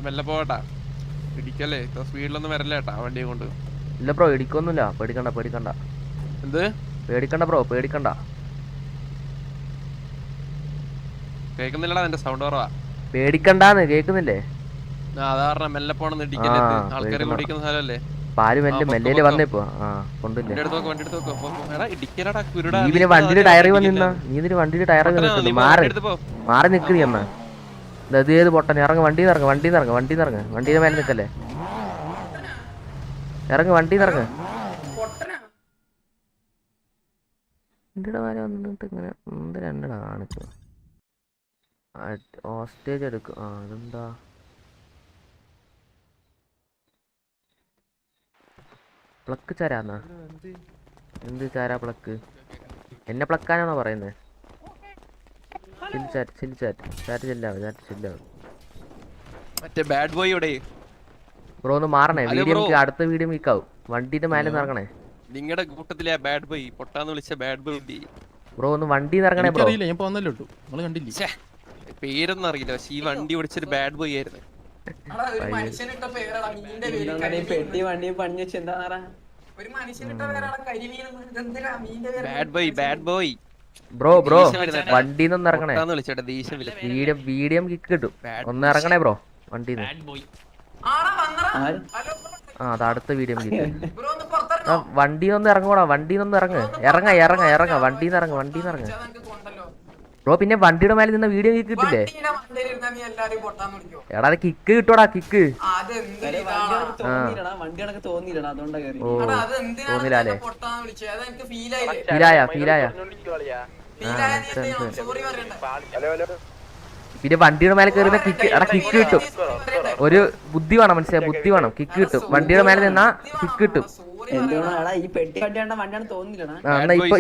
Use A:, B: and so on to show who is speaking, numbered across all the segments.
A: മെല്ലെ പോകട്ടാ, ഇടിക്കല്ലേ. സ്പീഡിലൊന്നും വരല്ലേ ഏട്ടാ വണ്ടിയെ കൊണ്ട്.
B: ഇല്ല ബ്രോ, ഇടിക്കൊന്നുമില്ല, പേടിക്കണ്ട പേടിക്കണ്ട.
A: എന്ത്
B: പേടിക്കണ്ട ബ്രോ, പേടിക്കണ്ട.
A: കേൾക്കുന്നില്ലടാ, നിന്റെ സൗണ്ട് കുറവാ.
B: പേടിക്കണ്ടാന്ന് കേക്കുന്നില്ലേ?
A: അതാ പറഞ്ഞ മെല്ലെ പോണെന്ന്, ഇടിക്കല്ലേ. ആൾക്കാരെ കൂടിക്കുന്ന സ്ഥലമല്ലേ.
B: പാല് മെല്ലെ വന്നേപ്പോ. കൊണ്ടില്ലേ
A: വണ്ടി എടുത്ത് വെക്കോ. എടാ ഇടിക്കലടാ കുരുടാ.
B: നീ പിന്നെ വണ്ടിയുടെ ടയറിൽ വന്നിരുന്ന, നീ ഇതിന് വണ്ടിയുടെ ടയറിൽ നിൽക്കുന്നു. മാറി നിക്ക് നീ എന്നാ. ഇത് ഏത് പൊട്ടൻ? ഇറങ്ങ്, വണ്ടിന്ന് ഇറങ്ങ്, വണ്ടിന്ന് ഇറങ്ങ്, വണ്ടിന്ന് ഇറങ്ങ്. വണ്ടിയുടെ മേലെ നിൽക്കല്ലേ, ഇറങ്ങ്, വണ്ടിന്ന് ഇറങ്ങ്. വണ്ടിയുടെ മേലെ വന്നിട്ട് ഇങ്ങനെ എന്തിനാ കാണിച്ചു? ഹോസ്റ്റേജ് എടുക്കും. അതെന്താ? പ്ലക്ക് ചാരാന്നാ? എന്ത് ചാരാ പ്ലക്ക്? എന്നെ പ്ലക്കാനാണോ പറയുന്നത്?
A: മറ്റേ ബാഡ് ബോയ് ഇവിടെ.
B: ബ്രോ ഒന്ന് മാറണേ, വീഡിയോ അടുത്ത വീഡിയോ വീക്കാവും. വണ്ടിന്റെ മേലെ ഇറങ്ങണേ.
A: നിങ്ങളുടെ കൂട്ടത്തിലെ ബാഡ് ബോയ്, പൊട്ടാന്ന് വിളിച്ച ബാഡ് ബോയ്.
B: ബ്രോ ഒന്ന് വണ്ടിന്ന് ഇറങ്ങണേ ബ്രോ.
A: പേരൊന്നും അറിയില്ല, പക്ഷെ ഈ വണ്ടി ഓടിച്ചൊരു ബാഡ് ബോയ് ആയിരുന്നു. ബാഡ് ബോയ്
B: ബ്രോ വണ്ടിന്ന് ഇറങ്ങണേ. വീഡിയോ കിക്ക് കിട്ടും. ഒന്ന് ഇറങ്ങണേ ബ്രോ വണ്ടിന്ന്. അത് അടുത്ത വീഡിയോ വണ്ടിന്നൊന്ന് ഇറങ്ങൂടാ, വണ്ടിന്നൊന്ന് ഇറങ്ങ്. ഇറങ്ങ വണ്ടിന്ന് ഇറങ്ങ്. ബ്രോ പിന്നെ വണ്ടിയുടെ മേലെ നിന്ന് വീഡിയോ കിക്ക് കിട്ടില്ലേ? എടാ അത് കിക്ക് കിട്ടൂടാ, കിക്ക്. തോന്നില്ലേ? ഫീലായ. പിന്നെ വണ്ടിയുടെ മേലെ കയറുന്ന കിക്ക്, എടാ കിക്ക് കിട്ടും. ഒരു ബുദ്ധി വേണം, മനസ്സിലായി? ബുദ്ധി വേണം. കിക്ക് കിട്ടും, വണ്ടിയുടെ മേലെ നിന്നാ കിക്ക് കിട്ടും.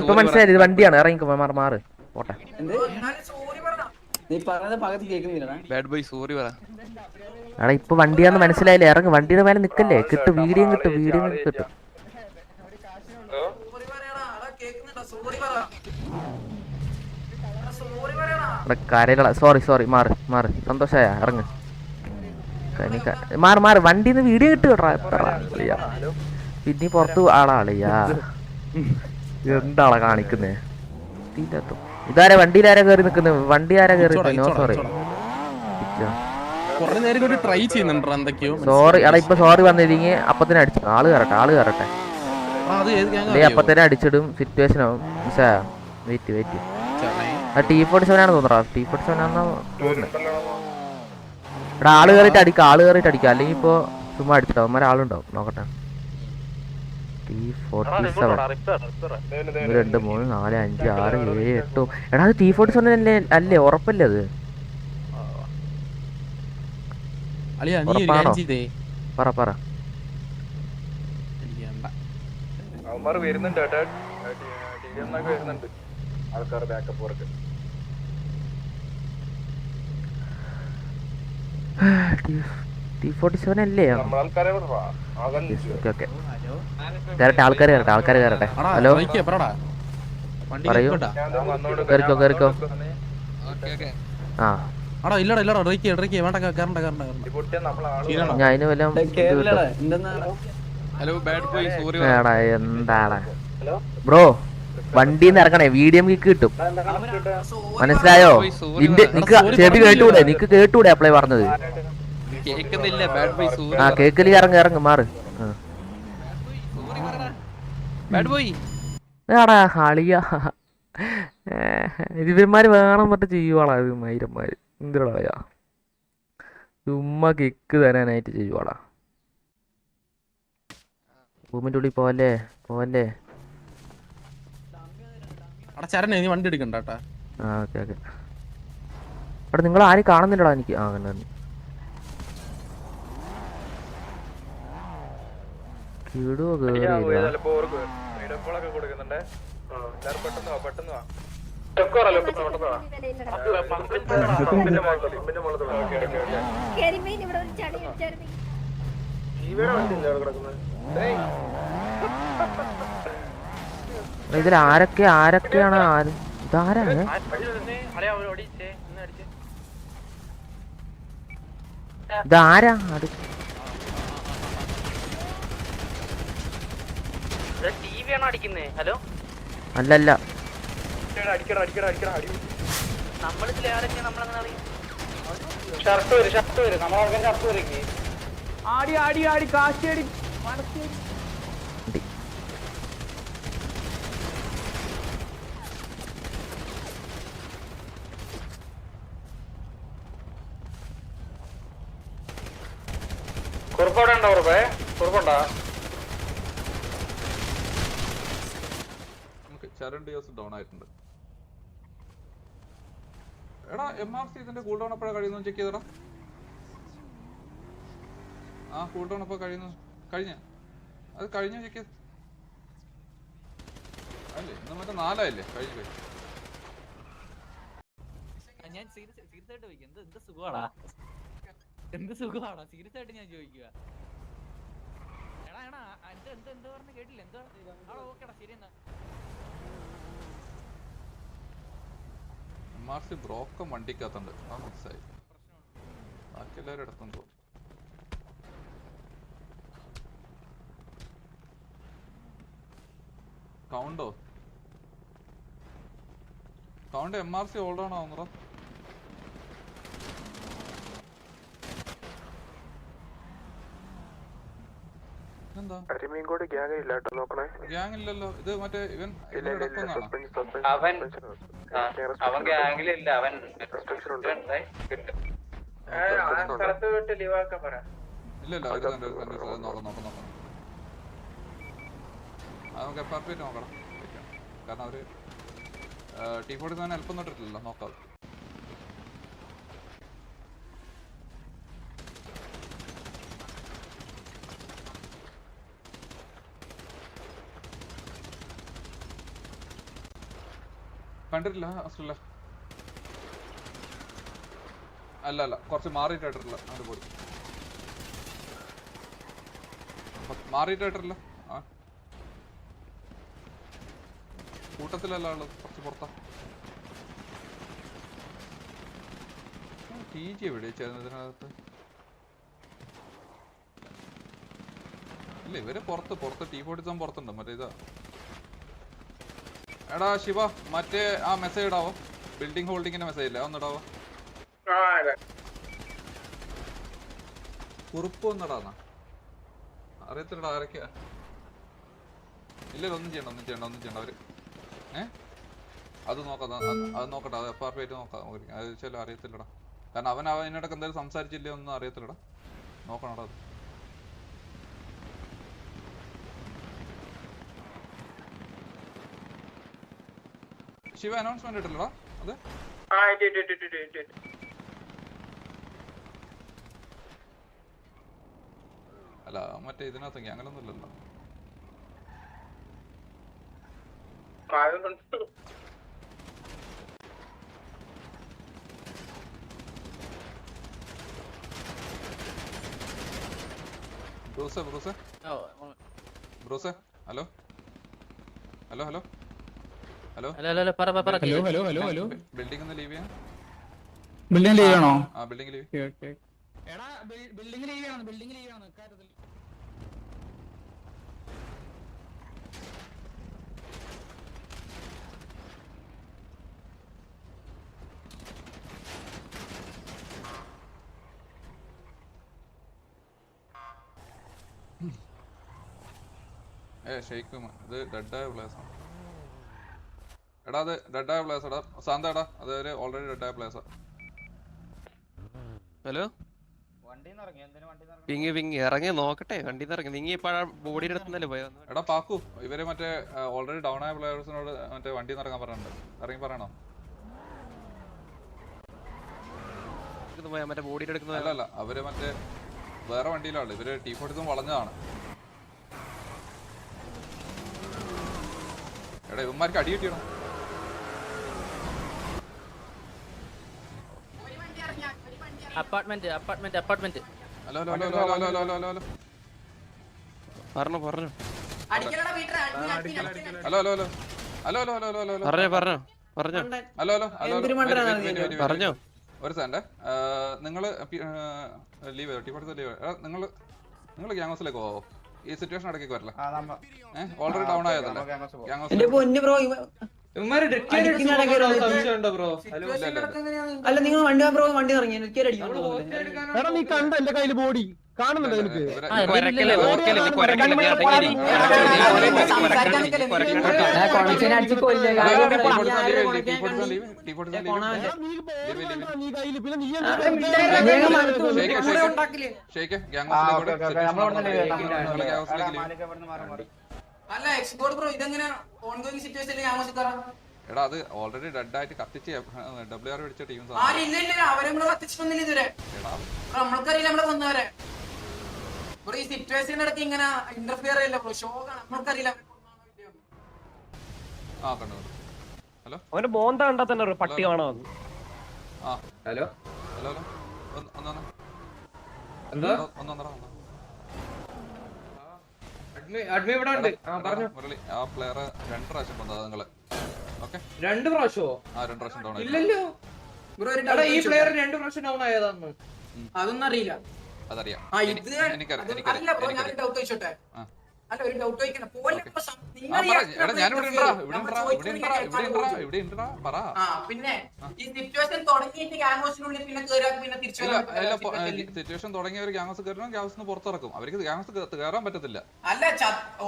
B: ഇപ്പൊ മനസ്സിലായി, ഇത് വണ്ടിയാണ്. ഇറങ്ങിക്കോ, മാറ് പോട്ടെ. എടാ ഇപ്പൊ വണ്ടിയാന്ന് മനസ്സിലായില്ലേ? ഇറങ്ങ്, വണ്ടിയുടെ മേലെ നിക്കല്ലേ. കിട്ടും, വീഡിയോ കിട്ടും. കരയില. സോറി, മാറ്. സന്തോഷായ? ഇറങ്ങ്, മാറ്. വണ്ടിന്ന് വീഡിയോ കിട്ടുക. പിന്നെ പുറത്ത് ആളാളിയാ. എന്താളാ കാണിക്കുന്നേ? ഇതാരാ വണ്ടിയിലാരാ കയറി നിക്കുന്നത്? വണ്ടി ആരാ കയറി? No sorry. എടാ ഇപ്പൊ സോറി വന്നിരിക്കെ അപ്പത്തന്നെ അടിച്ചു. ആള് കയറട്ടെ. അപ്പത്തന്നെ അടിച്ചിടും. സിറ്റുവേഷൻ ആവും. വെയിറ്റ്. T47 ആണ് തോന്നറാ. T47 ആണെന്നാ തോന്നുന്നത്. ഇവിടെ ആള് കയറിയിട്ട് അടിക്കാം. അല്ലെങ്കിൽ ഇപ്പൊ ചുമ്മാ അടിച്ചിട്ടോ, അവന്മാരെ ആളുണ്ടാവും. നോക്കട്ടെ. T47 2 3 4 5 6 7 8. എടാ അത് T47 അല്ലേ? ഉറപ്പല്ലേ അത്? പറ.
C: ആൾക്കാർ ബാക്കപ്പ് വർക്ക്.
B: T47 അല്ലേ?
C: ആൾക്കാരെ
B: കയറട്ടെ. ഹലോ പറയൂ. കേറിക്കോ. ഞാൻ അതിന് വല്ല എന്താണ് ബ്രോ? വണ്ടിന്ന് ഇറങ്ങണേ, വീഡിയോ കിക്ക് കിട്ടും. മനസ്സിലായോ? നിക്ക് ചെവി കേട്ടൂടെ? അപ്ലൈ പറഞ്ഞത് കേക്കലി. ഇറങ്ങ്, മാറ്. എടാ കളിയാ, ഇവന്മാര് വേണം മറ്റേ ചെയ്യുവാളാ. ഇത് മൈരന്മാര് എന്തിനാ ചുമ്മാ കിക്ക് തരാനായിട്ട് ചെയ്യുവാളാ. ഭൂമിന്റെ ഉള്ളിൽ പോവല്ലേ.
D: വണ്ടി എടുക്കണ്ട.
B: ഓക്കെ. അവിടെ നിങ്ങൾ ആരും കാണുന്നില്ലടാ എനിക്ക്. ഇതിൽ ആരൊക്കെയാണ്? ഇതാരാണ്? ഇതാരാ
D: ഹലോ
B: അല്ലല്ല
D: ആടി ആടി ആടി കാശിയടി
C: കുറുപ്പോടെ ഉണ്ടോ കുറുപ്പുണ്ടോ?
E: ശരൺ ഡിയോസ് ഡൗൺ ആയിട്ടുണ്ട്. എടാ MRC ഇതിന്റെ കൂൾ ഡൗൺ എപ്പോഴാണ് കഴിയുന്നു ചെക്ക് ചെയ്തടാ. ആ കൂൾ ഡൗൺ എപ്പോ കഴിയുന്നു? അത് കഴിഞ്ഞ ചെക്ക് ചെയ്ത് അല്ലേ? ഇന്ന് മറ്റേ 4 ആയില്ലേ? കഴിഞ്ഞു.
D: ഞാൻ സീരിയസ് ആയിട്ട് ചോദിക്കും എന്ത് സുഖമാടാ, എന്ത് സുഖമാടാ, സീരിയസ് ആയിട്ട് ഞാൻ ചോദിക്കുക. എടാ എടാ എന്ത് പറഞ്ഞ കേട്ടില്ല, എന്താ ഓക്കേടാ ശരി എന്നാ.
E: MRC ബ്രോക്കം വണ്ടിക്കകത്തുണ്ട്, ആ മിസ്സായി. ബാക്കി എല്ലാവരും എടുത്തെന്ന് തോന്നുന്നു. കൗണ്ട് MRC ഹോൾഡ് ഓൺ ആവുന്നോ? എന്താ ഗ്യാങ് ഇല്ലല്ലോ, ഇത് മറ്റേ ഇവൻ
C: അവൻ ഗ്യാങ്ങിലില്ല, അവൻ സ്ഥലത്ത് വിട്ട് ലീവാക്കാൻ പറ.
E: ഇല്ലല്ലോ നോക്കാം. അത് നമുക്ക് FRP നോക്കണം, കാരണം അവര് T47 ഹെൽപ്പ് ഒന്നും ഇട്ടിട്ടില്ലല്ലോ, നോക്കാം. കണ്ടിട്ടില്ല അല്ല കുറച്ച് മാറിയിട്ടില്ല, അങ്ങോട്ട് പോയി മാറിയിട്ടില്ല. ആ കൂട്ടത്തിലല്ല ഉള്ളത്, കുറച്ച് പുറത്താ. TG എവിടെ ചേർന്നതിനകത്ത്? ഇല്ല ഇവര് പുറത്ത് T47 പുറത്തുണ്ട്. മറ്റേ ഇതാ എടാ ശിവ, മറ്റേ ആ മെസ്സേജ് ഇടാവോ? ബിൽഡിംഗ് ഹോൾഡിങ്ങിന്റെ മെസ്സേജ് ഇല്ലേ, ഒന്നിടാവോ? കുറുപ്പ് ഒന്നിടാന്നാ അറിയത്തില്ലടാ ആരൊക്കെയാ. ഇല്ല ഒന്നും ചെയ്യണ്ട അവര്. അത് നോക്കട്ടെ, അത് FRP ആയിട്ട് നോക്കാം. അത് വെച്ചാൽ അറിയത്തില്ലടാ, കാരണം അവൻ അതിനിടക്ക് എന്തായാലും സംസാരിച്ചില്ലേ ഒന്നും അറിയത്തില്ലടാ, നോക്കണടാ അത്. ശിവ അനൗൺസ്മെന്റ് ഇട്ടില്ലടാ അത്? അല്ല മറ്റേ ഇതിനകത്ത് ഗ്യാങ്ങിലൊന്നും ഇല്ലല്ലോ. ബ്രൂസേ ഹലോ ബിൽഡിംഗ് ഒന്ന് ലീവ് ചെയ്യാം.
F: ബിൽഡിംഗ് ലീവ് ആണോ?
E: ആ ബിൽഡിംഗ് ലീവ്.
F: എടാ ബിൽഡിംഗ് ലീവ് ആണ് കാര്യത്തിൽ.
E: ഷെയ്ക്ക് ഇത് ഡെഡായ പ്ലേസ് ആണ്. എടാ അത് ഡെഡായ പ്ലേസ് എടാ സാന്താടാ, അത് ഓൾറെഡി ഡെഡായ പ്ലേസാ.
A: ഹലോ പിങ്ങി ഇറങ്ങി നോക്കട്ടെ, വണ്ടിന്ന് ഇറങ്ങി. നീ ഇപ്പഴാ ബോഡിയുടെ അടുത്തല്ലേ പോയത്?
E: എടാ പാക്കു, ഇവര് മറ്റേ ഓൾറെഡി ഡൗൺ ആയ പ്ലേയേഴ്സിനോട് മറ്റേ വണ്ടിന്ന് ഇറങ്ങാൻ പറഞ്ഞിട്ടുണ്ട്, ഇറങ്ങി പറയണോ?
A: മറ്റേ ബോഡിയുടെ എടുക്കുന്ന
E: അല്ല അവര് മറ്റേ വേറെ വണ്ടിയിലാണ്, ഇവര് T47 വളഞ്ഞതാണ്. എടാ ഇവന്മാർക്ക് അടി കിട്ടിയണം.
D: അപ്പാർട്ട്മെന്റ്
E: ഹലോ
A: പറഞ്ഞു
E: ഹലോ ഒരു സെക്കൻഡ്. നിങ്ങൾ ലീവ് ലീവ് നിങ്ങൾ ഗ്യാങ് ഹൗസിലേക്ക് പോവോ? ഈ സിറ്റുവേഷൻ ഇടയ്ക്ക് വരില്ല. ഓൾറെഡി ഡൗൺ ആയതല്ലേ ഗ്യാങ് ഹൗസ്?
G: അല്ല നിങ്ങൾ വണ്ടി ഇറങ്ങി
F: നീ കണ്ട എന്റെ കയ്യില് ബോഡി കാണുന്നുണ്ടോ നിനക്ക്? നീ കയ്യില് പിന്നെ നീ
G: അല്ല എക്സ്പോർട്ട് ബ്രോ ഇതെങ്ങനെ ഓൺഗോയിങ് സിറ്റുവേഷനിൽ ഞാൻ
E: എടാ അത് ഓൾറെഡി ഡെഡ് ആയിട്ട് കത്തിച്ച് WR പിടിച്ച ടീം
G: അവരെ കത്തിച്ചിട്ടൊന്നുമില്ല ഇതുവരെ. നമ്മൾക്കറിയില്ല നമ്മളെ കൊന്നവരെ. ഈ സിറ്റുവേഷൻ ഇടയ്ക്ക് ഇങ്ങനെ ഇന്റർഫിയർ ചെയ്യില്ല ബ്രോ. ഷോ നമ്മൾക്കറിയില്ല.
E: ഹലോ
H: അവന്റെ ബോന്ത കണ്ടാ തന്നെ പട്ടി കാണാ.
E: ഹലോ ഹലോ മുരളി ആ പ്ലെയർ 2 പ്രാവശ്യം കൊന്നതാ നിങ്ങള്. ഓക്കെ
C: 2 പ്രാവശ്യമോ?
E: ആ 2 പ്രാവശ്യം ഡൗൺ
C: ഇല്ലല്ലോ ഈ പ്ലെയർ 2 പ്രാവശ്യം ഡൗൺ ആയതാന്ന്
G: അതൊന്നും അറിയില്ല.
E: അതറിയാം.
G: അല്ല ഒരു ഡൗട്ട് ചോദിക്കണം. പിന്നെ ഈ സിറ്റുവേഷൻ തുടങ്ങിയിട്ട് ഗ്യാങ്സിനുള്ളിൽ പിന്നെ
E: സിറ്റുവേഷൻ തുടങ്ങിയ ഒരു ഗ്യാങ്സ് കയറണം, ഗ്യാങ്സ് പുറത്തിറക്കും. അവർക്ക് ഗ്യാങ്സ് കയറാൻ പറ്റത്തില്ല.
G: അല്ല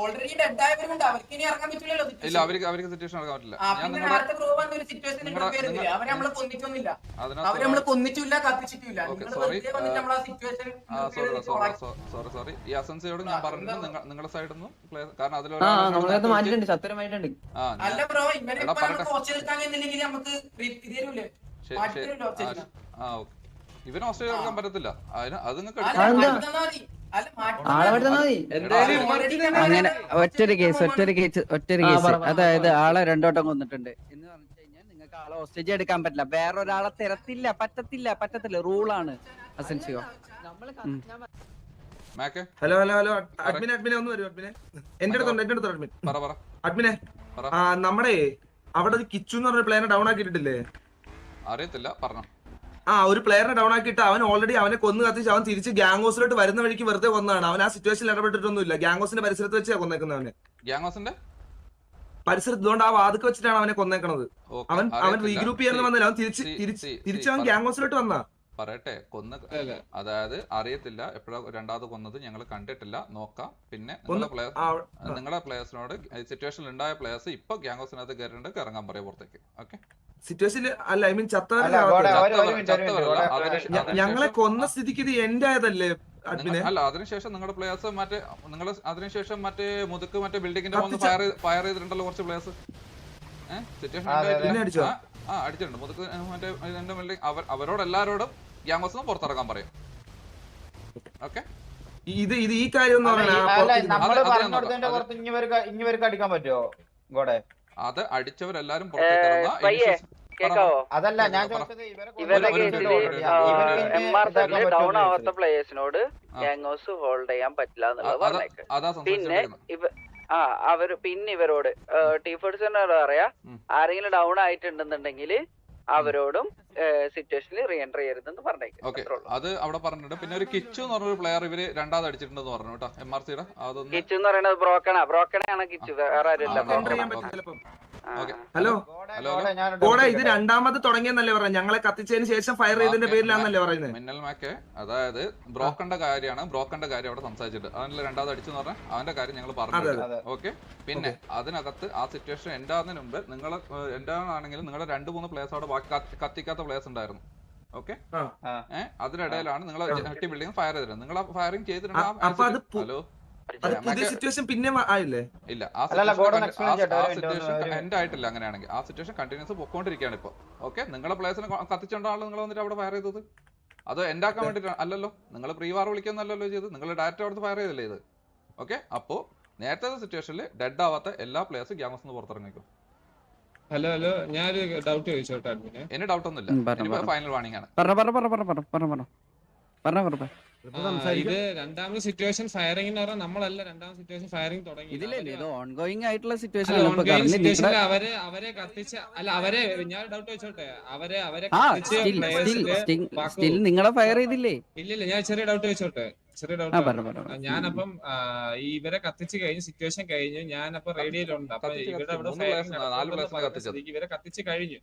G: ഓൾറെഡി ഡെഡ് ആയവരുണ്ട്, അവർക്ക് ഇനി ഇറങ്ങാൻ പറ്റില്ലല്ലോ.
E: ഇല്ല അവർക്ക് സിറ്റുവേഷൻ ഇറങ്ങാൻ പറ്റില്ല.
G: അവരെ നമ്മള് കൊന്നിക്കൊന്നില്ല, അവരെ നമ്മള് കൊന്നിട്ടില്ല, കത്തിച്ചിട്ടില്ല.
E: സോറി ഈ അസൻസിയോട് ഞാൻ പറഞ്ഞു നിങ്ങളുടെ സൈഡിൽ നിന്ന് കാരണം
G: അല്ല ബ്രോ ഇവരെ നമുക്ക്
E: ഇവന് ഓസ്ട്രേലിയ എടുക്കാൻ പറ്റത്തില്ല. അത്
I: അങ്ങനെ ഒറ്റൊരു കേസ് അതായത് ആളെ 2 വട്ടം കൊന്നിട്ടുണ്ട് എന്ന് പറഞ്ഞു കഴിഞ്ഞാൽ നിങ്ങൾക്ക് ആളെ ഹോസ്റ്റേജ് എടുക്കാൻ പറ്റില്ല. വേറൊരാളെ തരത്തില്ല, പറ്റത്തില്ല. റൂളാണ് അസൻസിയോ.
J: ഹലോ അഡ്മിനെ ഒന്ന് വരൂ. അഡ്മിനെ എന്റെ അടുത്തുണ്ട് അഡ്മിനെ. നമ്മുടെ അവിടെ ഒരു കിച്ചു എന്ന് പറഞ്ഞ പ്ലെയറിനെ ഡൗൺ ആക്കിയിട്ടില്ലേ?
E: അറിയത്തില്ല, പറഞ്ഞു.
J: ഒരു പ്ലെയറിനെ ഡൗൺ ആക്കിയിട്ട് അവൻ ഓൾറെഡി അവനെ കൊന്നു കത്തിച്ച് അവൻ തിരിച്ച് ഗ്യാങ് ഹൗസിലോട്ട് വരുന്ന വഴിക്ക് വെറുതെ കൊന്നതാണ്. അവൻ ആ സിറ്റുവേഷനിൽ ഇടപെട്ടിട്ടൊന്നുമില്ല. ഗ്യാങ് ഹൗസിന്റെ പരിസരത്ത് വെച്ചാ കൊന്നേക്കുന്നത്. അവനെ ഗ്യാങ് ഹൗസിന്റെ പരിസരത്ത് കൊണ്ട് ആ വാതിക്ക് വെച്ചിട്ടാണ് അവനെ കൊന്നേക്കണത്. അവൻ റീഗ്രൂപ്പ് ചെയ്യാൻ വന്നില്ല. അവൻ തിരിച്ച് അവൻ ഗ്യാങ് ഹൗസിലോട്ട് വന്നാ
E: പറയട്ടെ കൊന്ന്. അതായത് അറിയത്തില്ല എപ്പോഴാ രണ്ടാമത് കൊന്നത്, ഞങ്ങൾ കണ്ടിട്ടില്ല, നോക്കാം. പിന്നെ നിങ്ങളുടെ പ്ലേയേഴ്സിനോട് സിറ്റുവേഷനിൽ ഉണ്ടായ പ്ലേയേഴ്സ് ഇപ്പൊ ഗ്യാങ് ഹൗസിനകത്ത് കയറിണ്ട് ഇറങ്ങാൻ പറയാം പുറത്തേക്ക്. ഓക്കെ സിറ്റുവേഷനിൽ
J: അല്ല ഐ മീൻ ഞങ്ങളെ കൊന്ന സ്ഥിതിക്ക് ഇത് എൻഡ് ആയതല്ലേ
E: അല്ല. അതിനുശേഷം നിങ്ങളുടെ പ്ലേയേഴ്സ് അതിനുശേഷം മുതുക്ക് ബിൽഡിങ്ങിന്റെ ഫയർ ചെയ്തിട്ടുണ്ടല്ലോ കുറച്ച് പ്ലേയേഴ്സ്. സിറ്റുവേഷൻ അടിച്ചിട്ടുണ്ട് മുതുക്ക് അവരോട് എല്ലാരോടും ഗ്യാങ് ഹൗസിൽ നിന്ന് പുറത്തിറങ്ങാൻ പറയും. ഓക്കെ
J: ഇത് ഈ കാര്യം
C: അടിക്കാൻ പറ്റുമോ ഗോഡെ?
E: അത് അടിച്ചവരെല്ലാരും പുറത്തേക്ക്
C: അതല്ല ഞാൻ
I: ഡൗൺ ആവാത്ത പ്ലേയേഴ്സിനോട് ഗ്യാങ് ഹൗസ് ഹോൾഡ് ചെയ്യാൻ പറ്റില്ല എന്നുള്ളത് പറഞ്ഞേക്ക്. പിന്നെ ഇവരോട് ടീഫേഴ്സിനോട് പറയാ ആരെങ്കിലും ഡൗൺ ആയിട്ടുണ്ടെന്നുണ്ടെങ്കിൽ അവരോടും സിറ്റുവേഷനിൽ റീ എൻട്രി ചെയ്യരുതെന്ന് പറഞ്ഞേക്കും.
E: അത് അവിടെ പറഞ്ഞിട്ടുണ്ട്. പിന്നെ ഒരു കിച്ചു എന്ന് പറഞ്ഞൊരു പ്ലെയർ ഇവര് രണ്ടാമത് അടിച്ചിട്ടുണ്ടെന്ന് പറഞ്ഞു കേട്ടോ. MRCയുടെ
I: കിച്ചു എന്ന് പറയുന്നത് ബ്രോക്കണാണ് കിച്ചു, വേറെ ആരും.
J: ഹലോ ഗോഡെ ഇത് രണ്ടാമത് തുടങ്ങിയെന്നല്ലേ പറഞ്ഞത്? ഞങ്ങളെ കത്തിച്ചതിന് ശേഷം ഫയർ ചെയ്തതിന്റെ പേരിലാന്നല്ലേ പറയുന്നത്?
E: മിന്നൽ മാക്കെ അതായത് ബ്രോക്കന്റെ കാര്യമാണ്. ബ്രോക്കന്റെ കാര്യം അവിടെ സംസാരിച്ചിട്ട് അവനിൽ രണ്ടാമത് അടിച്ചെന്ന് പറഞ്ഞാൽ അവന്റെ കാര്യം ഞങ്ങൾ പറഞ്ഞു. ഓക്കെ പിന്നെ അതിനകത്ത് ആ സിറ്റുവേഷൻ എൻഡാകുന്നതിന് മുമ്പ് നിങ്ങൾ എൻഡാണെങ്കിലും നിങ്ങളുടെ 2-3 പ്ലേയേഴ്സ് അവിടെ ബാക്കി കത്തിക്കാത്ത പ്ലേയേഴ്സ് ഉണ്ടായിരുന്നു. ഓക്കെ അതിനിടയിലാണ് നിങ്ങൾ ഹെട്ടി ബിൽഡിംഗ് ഫയർ ചെയ്തിരുന്നത്. നിങ്ങൾ ഫയറിംഗ് ചെയ്തിട്ടുണ്ട്. ഹലോ
J: പിന്നെ ആയില്ലേ?
E: ഇല്ല ആ സിറ്റുവേഷൻ എൻഡ് ആയിട്ടില്ല. അങ്ങനെയാണെങ്കിൽ ആ സിറ്റുവേഷൻ കണ്ടിന്യൂസ് പൊക്കോണ്ടിരിക്കുകയാണ് ഇപ്പൊ. ഓക്കെ നിങ്ങളെ പ്ലേയേഴ്സിനെ കത്തിച്ചോണ്ടാണല്ലോ നിങ്ങൾ വന്നിട്ട് അവിടെ ഫയർ ചെയ്തത്. അത് എൻഡ് ആക്കാൻ വേണ്ടിട്ട് അല്ലല്ലോ. നിങ്ങൾ പ്രീ വാർ വിളിക്കുന്നല്ലോ ചെയ്ത്. നിങ്ങൾ ഡയറക്റ്റ് അവിടുത്തെ ഫയർ ചെയ്തല്ലേ ഇത്. ഓക്കെ അപ്പോ നേരത്തെ സിറ്റുവേഷനിൽ ഡെഡ് ആവാത്ത എല്ലാ പ്ലേയേഴ്സും ഗ്യാങ് ഹൗസിൽ നിന്ന് പുറത്തിറങ്ങിക്കും.
H: ഹലോ ഞാനൊരു ഡൗട്ട് ചോദിച്ചോട്ടെ?
E: എന്നെ ഡൗട്ട് ഒന്നുമില്ല. ഫൈനൽ വാണിംഗ് ആണ്.
H: ഇത് രണ്ടാമത് സിറ്റുവേഷൻ ഫയറിംഗ് എന്ന് പറഞ്ഞാൽ നമ്മളല്ല രണ്ടാമത് സിറ്റുവേഷൻ ഫയറിംഗ് തുടങ്ങി.
I: ഇതിലല്ലേ ഇത് ഓൺഗോയിങ് ആയിട്ടുള്ള സിറ്റുവേഷൻ
H: അവരെ കത്തിച്ച അല്ല അവരെ ഞാൻ ഡൗട്ട് വെച്ചോട്ടെ അവരെ
I: സ്റ്റിൽ നിങ്ങളെ ഫയർ ചെയ്തില്ലേ?
H: ഇല്ലില്ല ഞാൻ ചെറിയ ഡൗട്ട് വെച്ചോട്ടെ ഞാനപ്പം ഇവരെ കത്തിച്ച് കഴിഞ്ഞ് സിറ്റുവേഷൻ കഴിഞ്ഞു ഞാനപ്പൊ റേഡിയോയിലുണ്ട് അപ്പൊ ഇവിടെ ഇവരെ കത്തിച്ച് കഴിഞ്ഞു.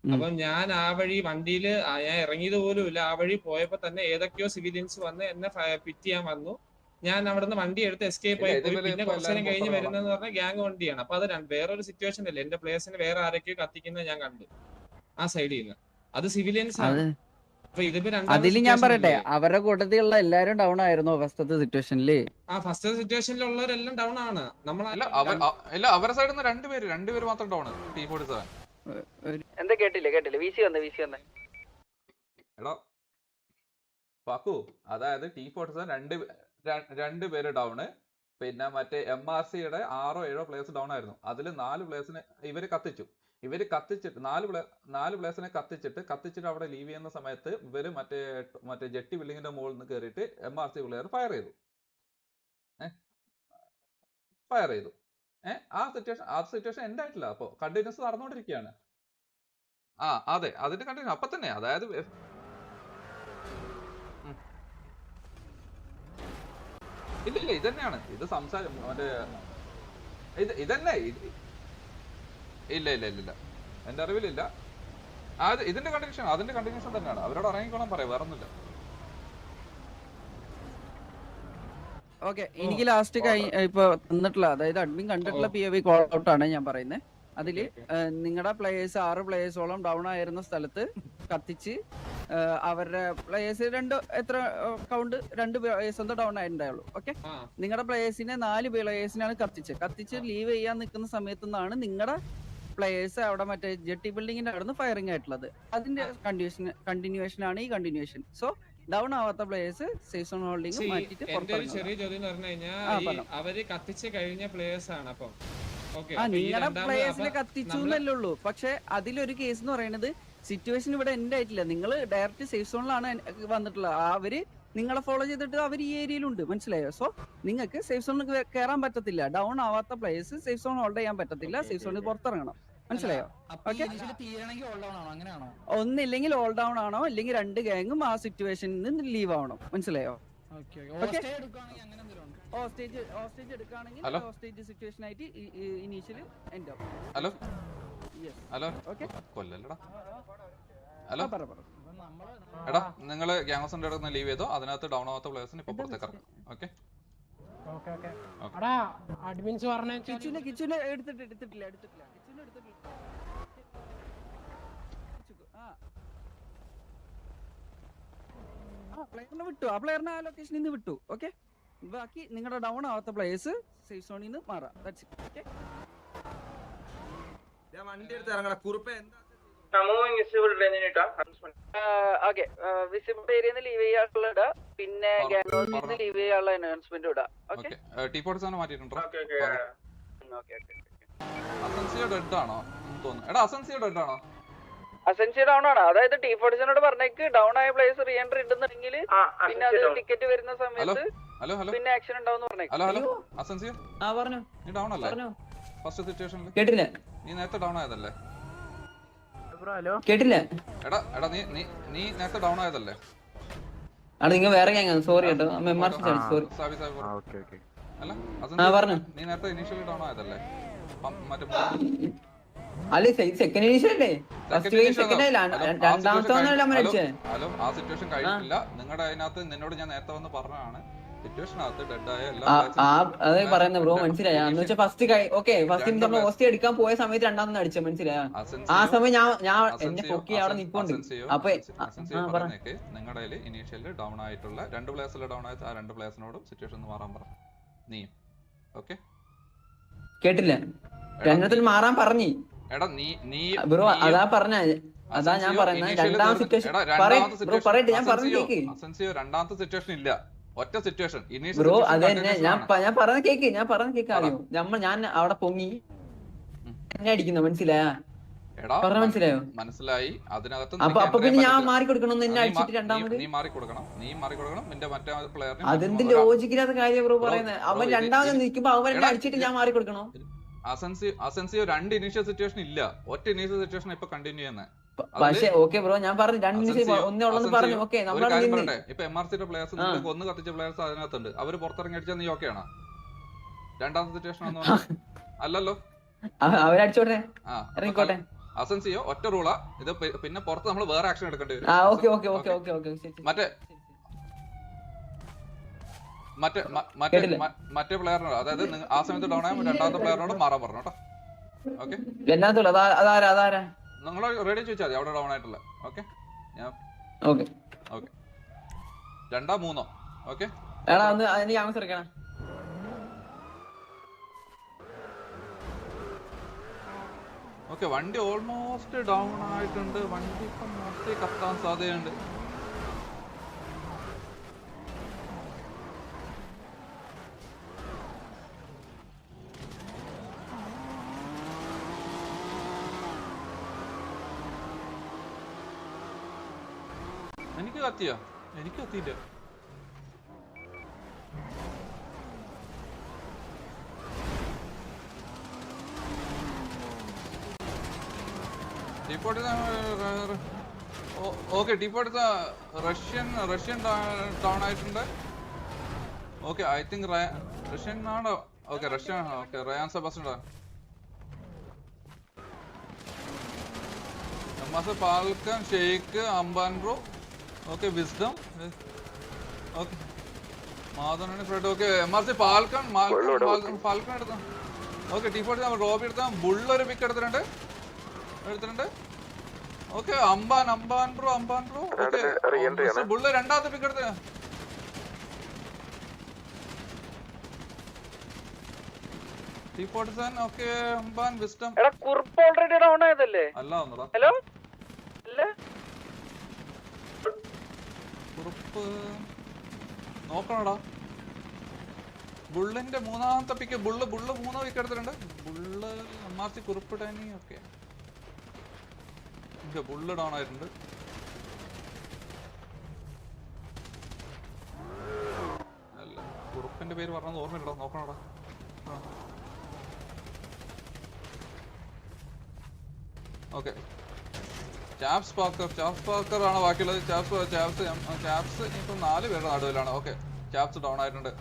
H: അപ്പൊ ഞാൻ ആ വഴി വണ്ടിയില് ഞാൻ ഇറങ്ങിയത് പോലും ഇല്ല. ആ വഴി പോയപ്പോ തന്നെ ഏതൊക്കെയോ സിവിലിയൻസ് വന്ന് എന്നെ പിറ്റ് ചെയ്യാൻ വന്നു. ഞാൻ അവിടെ നിന്ന് വണ്ടി എടുത്ത് എസ്കേപ്പ് ആയി പോയി. പിന്നെ കുറച്ചു നേരം കഴിഞ്ഞ് വരുന്നതെന്ന് പറഞ്ഞാൽ ഗ്യാങ് വണ്ടിയാണ്. അപ്പൊ അത് വേറൊരു സിറ്റുവേഷൻ അല്ലേ, എന്റെ പ്ലേസിന് വേറെ ആരൊക്കെയോ കത്തിക്കുന്നത് ഞാൻ കണ്ടു ആ സൈഡിൽ നിന്ന്. അത് സിവിലിയൻസ് ആണ്.
I: അതില് ഞാൻ പറയട്ടെ, അവരുടെ കൂട്ടത്തിലുള്ള എല്ലാരും ഡൗൺ ആയിരുന്നു ഫസ്റ്റത്തെ സിറ്റുവേഷനില്.
H: ആ ഫസ്റ്റ് സിറ്റുവേഷനിലുള്ളവരെല്ലാം ഡൗൺ ആണ്.
E: അവരുടെ സൈഡിൽ നിന്ന് രണ്ടുപേര് മാത്രം ഡൗൺ. T47
I: എന്താ കേട്ടില്ല വിസി വന്നേ
E: എടാ പാക്കു, അതായത് T47 രണ്ടുപേര് ഡൗണ്. പിന്നെ മറ്റേ MRCയുടെ 6-7 പ്ലേയേഴ്സ് ഡൗൺ ആയിരുന്നു. അതിൽ 4 പ്ലേയേഴ്സിനെ ഇവര് കത്തിച്ചിട്ട് 4 പ്ലേയേഴ്സിനെ കത്തിച്ചിട്ട് അവിടെ ലീവ് ചെയ്യുന്ന സമയത്ത് ഇവര് മറ്റേ ജെട്ടി ബിൽഡിങ്ങിന്റെ മുകളിൽ നിന്ന് കയറിയിട്ട് MRC പ്ലെയർ ഫയർ ചെയ്തു. ആ സിറ്റുവേഷൻ എൻഡ് ആയിട്ടില്ല. അപ്പൊ കണ്ടിന്യൂസ് നടന്നുകൊണ്ടിരിക്കുകയാണ്. അതെ അതിന്റെ കണ്ടിന്യൂ അപ്പൊ തന്നെ. അതായത് ഇല്ല ഇതന്നെയാണ് ഇത് സംസാരം മറ്റേ ഇതന്നെ ഇല്ല എന്റെ അറിവിലില്ല. ഇതിന്റെ കണ്ടിന്യൂഷൻ തന്നെയാണ്. അവരോട് ഇറങ്ങിക്കോളാൻ പറയാം, വേറെ ഒന്നുമില്ല.
I: ഓക്കെ, എനിക്ക് ലാസ്റ്റ് ഇപ്പൊ തന്നിട്ടുള്ള അതായത് അഡ്മിൻ കണ്ടിട്ടുള്ള POV കോൾ ഔട്ട് ആണ് ഞാൻ പറയുന്നത്. അതില് നിങ്ങളുടെ പ്ലേയേഴ്സ് 6 പ്ലേയേഴ്സോളം ഡൗൺ ആയിരുന്ന സ്ഥലത്ത് കത്തിച്ച് അവരുടെ പ്ലേയേഴ്സ് 2 പ്ലേയേഴ്സ് എന്തോ ഡൗൺ ആയിട്ടുണ്ടായുള്ളൂ. ഓക്കെ, നിങ്ങളുടെ പ്ലേയേഴ്സിനെ 4 പ്ലേയേഴ്സിനാണ് കത്തിച്ച് ലീവ് ചെയ്യാൻ നിൽക്കുന്ന സമയത്തു നിന്നാണ് നിങ്ങളുടെ പ്ലേയേഴ്സ് അവിടെ മറ്റേ ജെട്ടി ബിൽഡിങ്ങിന്റെ അവിടെ നിന്ന് ഫയറിംഗ് ആയിട്ടുള്ളത്. അതിന്റെ കണ്ടിന്യൂവേഷൻ ആണ് ഈ കണ്ടിന്യൂവേഷൻ. സോ ഡൗൺ ആവാത്ത പ്ലേയേഴ്സ് സേഫ് സോൺ ഹോൾഡിംഗ് മാറ്റിട്ട്
H: ചെറിയ ചോദ്യം പറഞ്ഞു കഴിഞ്ഞാൽ അവര് കത്തിച്ച് കഴിഞ്ഞ പ്ലേയേഴ്സ് ആണ്. അപ്പം
I: നിങ്ങളുടെ പ്ലേയേഴ്സിനെ കത്തിച്ചു എന്നല്ലേ ഉള്ളൂ. പക്ഷെ അതിലൊരു കേസ് എന്ന് പറയുന്നത് സിറ്റുവേഷൻ ഇവിടെ എൻഡ് ആയിട്ടില്ല. നിങ്ങൾ ഡയറക്റ്റ് സേഫ് സോണിലാണ് വന്നിട്ടുള്ളത്. അവര് നിങ്ങളെ ഫോളോ ചെയ്തിട്ട് അവർ ഈ ഏരിയയിലുണ്ട്, മനസ്സിലായോ? സോ നിങ്ങൾക്ക് സേഫ് സോണിൽ കയറാൻ പറ്റത്തില്ല. ഡൗൺ ആവാത്ത പ്ലേയേഴ്സ് സേഫ് സോൺ ഹോൾഡ് ചെയ്യാൻ പറ്റത്തില്ല. സേഫ് സോണിൽ പുറത്തിറങ്ങണം, മനസ്സിലായോ? ഒന്നില്ലെങ്കിൽ ഓൾ ഡൗൺ ആണോ, അല്ലെങ്കിൽ 2 ഗാങ്ങും ആ സിറ്റുവേഷനിൽ നിന്ന് ലീവ് ആവണം, മനസ്സിലായോ? ഹോസ്റ്റേജ് എടുക്കുകയാണെങ്കിൽ ഹോസ്റ്റേജ് സിറ്റുവേഷൻ ആയിട്ട് ഇനീഷ്യലി എൻഡ് ആവും.
E: എടാ നിങ്ങള് ഗ്യാങ്സിന്റെ അടുത്ത് ലീവ് ചെയ്തോ, അതിനകത്ത് ഡൗൺ ആവാത്ത പ്ലേയേഴ്സിന് ഇപ്പൊ പുറത്തേക്ക് ഇറങ്ങും. ഓക്കെ
F: അഡ്മിൻസ് പറഞ്ഞ
I: കിച്ചുനെ എടുത്തിട്ടില്ല. പ്ലെയറിനെ വിട്ടു, ആ പ്ലെയറിനെ ആ ലൊക്കേഷനിൽ നിന്ന് വിട്ടു. ഓക്കെ, ബാക്കി നിങ്ങളുടെ ഡൗൺ ആവാത്ത പ്ലേയേഴ്സ് സേഫ് സോണിൽ നിന്ന് മാറാം.
J: വണ്ടി എടുത്ത് ഇറങ്ങണ കുറുപ്പ് എന്താ
I: വിസിബിൾ ഏരിയന്ന് ലീവ് ചെയ്യാനുള്ള പിന്നെ ഗാംഗോസിന്ന് ലീവ് ചെയ്യാനുള്ള അനൗൺസ്മെന്റ് ഇടാം. Okay,
E: T47 മാറ്റിയിട്ടുണ്ടോ? അസൻസിയോ ഡെഡ് ആണോ തോന്നുന്നു. എടാ അസൻസിയോ ഡെഡ് ആണോ?
I: അസൻസിയോ ഡൗൺ ആണ്. അതായത് T47 പറഞ്ഞേക്ക് ഡൗൺ ആയ പ്ലേയേഴ്സ് റീ എൻട്രി ഉണ്ടെന്നുണ്ടെങ്കിൽ പിന്നെ അത് ടിക്കറ്റ് വരുന്ന സമയത്ത് പിന്നെ ആക്ഷൻ ഉണ്ടാവും പറഞ്ഞേക്ക്.
E: ഹലോ അസൻസിയോ
I: പറഞ്ഞു
E: നീ ഡൗൺ അല്ലേ ഫസ്റ്റ് സിറ്റുവേഷനിൽ?
I: കേട്ടില്ല.
E: നീ നേരത്തെ ഡൗൺ ആയതല്ലേ?
I: കേട്ടില്ല.
E: എടാ നീ നേരത്തെ ഡൗൺ ആയതല്ലേ?
I: നിങ്ങൾ വേറെ സോറി കേട്ടോ.
E: അല്ല നീ നേരത്തെ ഇനീഷ്യലി ഡൗൺ ആയതല്ലേ? ഹലോ ആ സിറ്റുവേഷൻ കഴിഞ്ഞിട്ടില്ല. നിങ്ങളുടെ അതിനകത്ത് നിന്നോട് ഞാൻ നേരത്തെ വന്ന് പറഞ്ഞതാണ് സിറ്റുവേഷനകത്ത് ഡെഡ് ആയ
I: എല്ലാ പറയുന്നത് ബ്രോ മനസ്സിലായോ? എന്ന് വെച്ചാൽ ഫസ്റ്റ് നമ്മൾ ഹോസ്റ്റ് എടുക്കാൻ പോയ സമയത്ത് രണ്ടാമത് അടിച്ചു, മനസ്സിലായോ? ആ സമയം ഞാൻ എന്നെ പൊക്കി അവിടെ നിൽപ്പുണ്ട്. അപ്പൊ
E: നിങ്ങളുടെ ഇനീഷ്യലി ഡൗൺ ആയിട്ടുള്ള 2 പ്ലേയേഴ്സിൽ ഡൗൺ ആയ ആ 2 പ്ലേയേഴ്സിനോടും സിറ്റുവേഷൻ മാറാൻ പറഞ്ഞു നീയും. ഓക്കെ,
I: കേട്ടില്ല. രണ്ടത്തിൽ മാറാൻ പറഞ്ഞു.
E: എടാ നീ
I: ബ്രോ അതാ പറഞ്ഞ അതാ ഞാൻ പറയുന്നത്. രണ്ടാമത്തെ സിറ്റുവേഷൻ പറയട്ടെ, ഞാൻ പറഞ്ഞു.
E: രണ്ടാമത്തെ സിറ്റുവേഷൻ ഇല്ല, ഒറ്റ സിറ്റുവേഷൻ.
I: ബ്രോ അത് തന്നെ ഞാൻ പറഞ്ഞ കേക്ക്. ഞാൻ അറിയോ ഞാൻ അവിടെ പൊങ്ങി എന്നെ അടിക്കുന്നു, മനസ്സിലായ?
E: എടാ
I: മനസ്സിലായോ?
E: മനസ്സിലായി. അതിനകത്ത്
I: അപ്പൊ പിന്നെ ഞാൻ മാറി കൊടുക്കണം, എന്നെ അടിച്ചിട്ട് രണ്ടാമത്
E: നീ മാറി കൊടുക്കണം, നിന്റെ മറ്റേ പ്ലെയറിനെ.
I: അതെന്ത് ലോജിക്കില്ലാത്ത കാര്യം ബ്രോ പറയുന്നത്. അവൻ രണ്ടാമത് നിൽക്കുമ്പോ അവൻ എന്നെ അടിച്ചിട്ട് ഞാൻ മാറി കൊടുക്കണോ?
E: അസൻസിയോ 2 ഇനീഷ്യൽ സിറ്റുവേഷൻ ഇല്ല, ഒറ്റ ഇനീഷ്യൽ സിറ്റുവേഷൻ ഇപ്പൊ കണ്ടിന്യൂ ചെയ്യുന്നത്.
I: പക്ഷേ ഓക്കെ ബ്രോ, ഞാൻ പറഞ്ഞു 2 ഇനീഷ്യൽ ഒന്നേ ഉള്ളെന്ന് പറഞ്ഞു. ഓക്കെ
E: ഒരു കാര്യം പറയട്ടെ, ഇപ്പൊ MRCയുടെ പ്ലേയേഴ്സ് നിങ്ങൾക്ക് ഒന്ന് കത്തിച്ച പ്ലേയേഴ്സ് അതിനകത്തുണ്ട്. അവര് പുറത്തിറങ്ങി അടിച്ചാൽ നീ ഓക്കെ ആണോ? രണ്ടാമത്തെ സിറ്റുവേഷൻ അല്ലല്ലോ,
I: അവരടിച്ചോട്ടെ, ഇറങ്ങിക്കോട്ടെ.
E: അസൻസിയോ ഒറ്റ റൂളാ ഇത്. പിന്നെ പുറത്ത് നമ്മൾ വേറെ ആക്ഷൻ എടുക്കേണ്ടി വരും. മറ്റേ പ്ലെയറിനോട്, അതായത് ആ സമയത്ത് ഡൗൺ ആകുമ്പോൾ രണ്ടാമത്തെ പ്ലെയറിനോട് മാറാൻ പറഞ്ഞു കേട്ടോ. ഓക്കെ, നിങ്ങൾ റെഡി ചോദിച്ചാൽ മതി അവിടെ ഡൗൺ ആയിട്ടുള്ള. ഓക്കെ, ഞാൻ ഓക്കെ 2 3 ഓക്കെ. ഓക്കെ, വണ്ടി ഓൾമോസ്റ്റ് ഡൗൺ ആയിട്ടുണ്ട്. വണ്ടി ഇപ്പം മൊത്തം കത്താൻ സാധ്യതയുണ്ട്. എനിക്ക് കത്തിയോ? എനിക്ക് കത്തിയില്ല. ഓക്കെ, ടീപ്പോട്ട് റഷ്യൻ ടൗൺ ആയിട്ടുണ്ട്. ഓക്കെ, ഐ തിങ്ക് റഷ്യൻ ആണോ? Okay, Russian. Okay, Ryan Sebastian, പാൽക്കൻ, ഷെയ്ഖ്, അംബാൻ ബ്രോ. Okay, Wisdom. ഓക്കെ, മാധവനാണ് ഫ്രെഡ്. ഓക്കെ, MRC പാൽക്കൺ എടുത്ത. ഓക്കെ, ടീപ്പോട്ട് റോബി എടുത്ത. ബുള്ളൊരു പിക്ക് എടുത്തിട്ടുണ്ട്. ഓക്കെ, അംബാൻ ബ്രോ. ഓക്കെ, ബുള്ള് രണ്ടാമത്തെ പിക്ക് എടുത്ത. ടീപ്പോട്ട് ഓക്കെ, അംബാൻ, വിസ്ഡം.
I: കുറുപ്പ് ഓൾറെഡി ഡൗൺ ആയതല്ലേ?
E: അല്ല ഒന്നടാ.
I: ഹലോ,
E: കുറുപ്പ് നോക്കണടാ. ബുള്ളിന്റെ മൂന്നാമത്തെ പിക്ക്. ബുള്ള് 3 പിക്ക് എടുത്തിട്ടുണ്ട്. Bull MRC Kurup Danny. Okay, bull down ആയിട്ടുണ്ട്. അല്ല, കുറുപ്പിന്റെ പേര് പറഞ്ഞത് ഓർമ്മയില്ലടാ, നോക്കണടാ. ഓക്കെ, ചാപ്സ് പാർക്കർ ആണ് ബാക്കിയുള്ളത്. ചാപ്സ് ഇനിയിപ്പം 4 പേരുടെ നടുവിലാണ്. ഓക്കെ, ചാപ്സ് ഡൗൺ ആയിട്ടുണ്ട്.